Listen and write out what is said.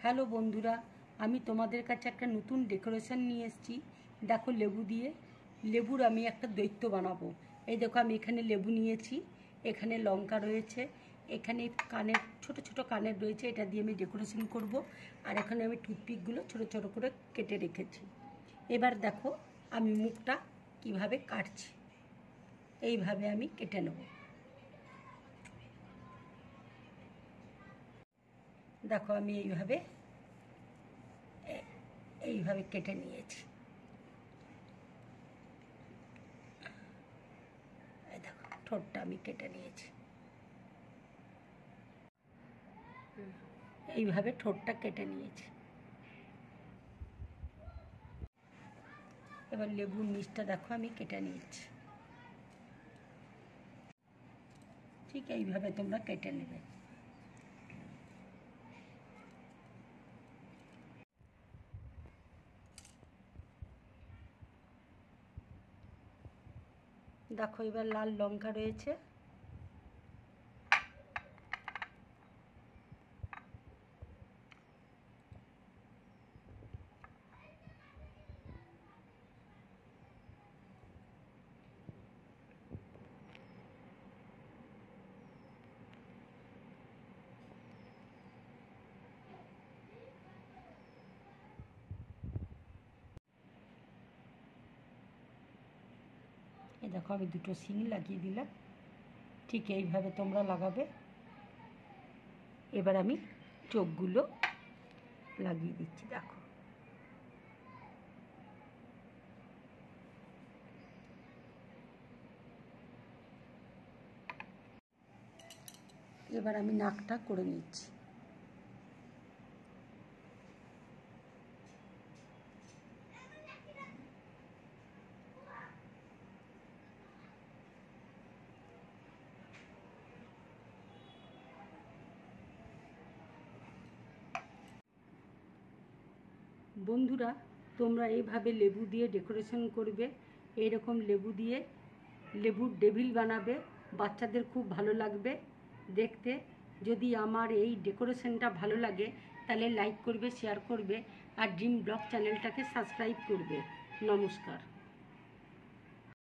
Hello বন্ধুরা, আমি তোমাদের কাছে একটা নতুন ডেকোরেশন নিয়ে এসেছি। দেখো, লেবু দিয়ে লেবুর আমি একটা দৈত্য বানাবো। এই দেখো, আমি এখানে লেবু নিয়েছি, এখানে লঙ্কা রয়েছে, এখানে কানের ছোট ছোট কানের রয়েছে, এটা দিয়ে আমি ডেকোরেশন করব। আর এখানে আমি টুথপিকগুলো ছোট ছোট করে কেটে রেখেছি। এবার দেখো আমি মুখটা কিভাবে কাটছি। এইভাবে আমি কেটে নেব। দেখো আমি এইভাবে কেটে নিয়েছি। এই দেখো, ঠোঁটটা আমি কেটে নিয়েছি। এইভাবে ঠোঁটটা কেটে নিয়েছি। এবার লেবুর নিচটা দেখো আমি কেটে নিয়েছি। ঠিক এইভাবে তোমরা কেটে নেবে। দেখো এবার লাল লঙ্কা রয়েছে, এই দেখো আমি দুটো শিং লাগিয়ে দিলাম। ঠিক এইভাবে তোমরা লাগাবে। এবার আমি চোখগুলো লাগিয়ে দিচ্ছি। দেখো এবার আমি নাকটা করে নিচ্ছি। বন্ধুরা, তোমরা এইভাবে লেবু দিয়ে ডেকোরেশন করবে। এইরকম লেবু দিয়ে লেবুর ডেভিল বানাবে, বাচ্চাদের খুব ভালো লাগবে দেখতে। যদি আমার এই ডেকোরেশনটা ভালো লাগে তাহলে লাইক করবে, শেয়ার করবে আর ড্রিম ব্লগ চ্যানেলটাকে সাবস্ক্রাইব করবে। নমস্কার।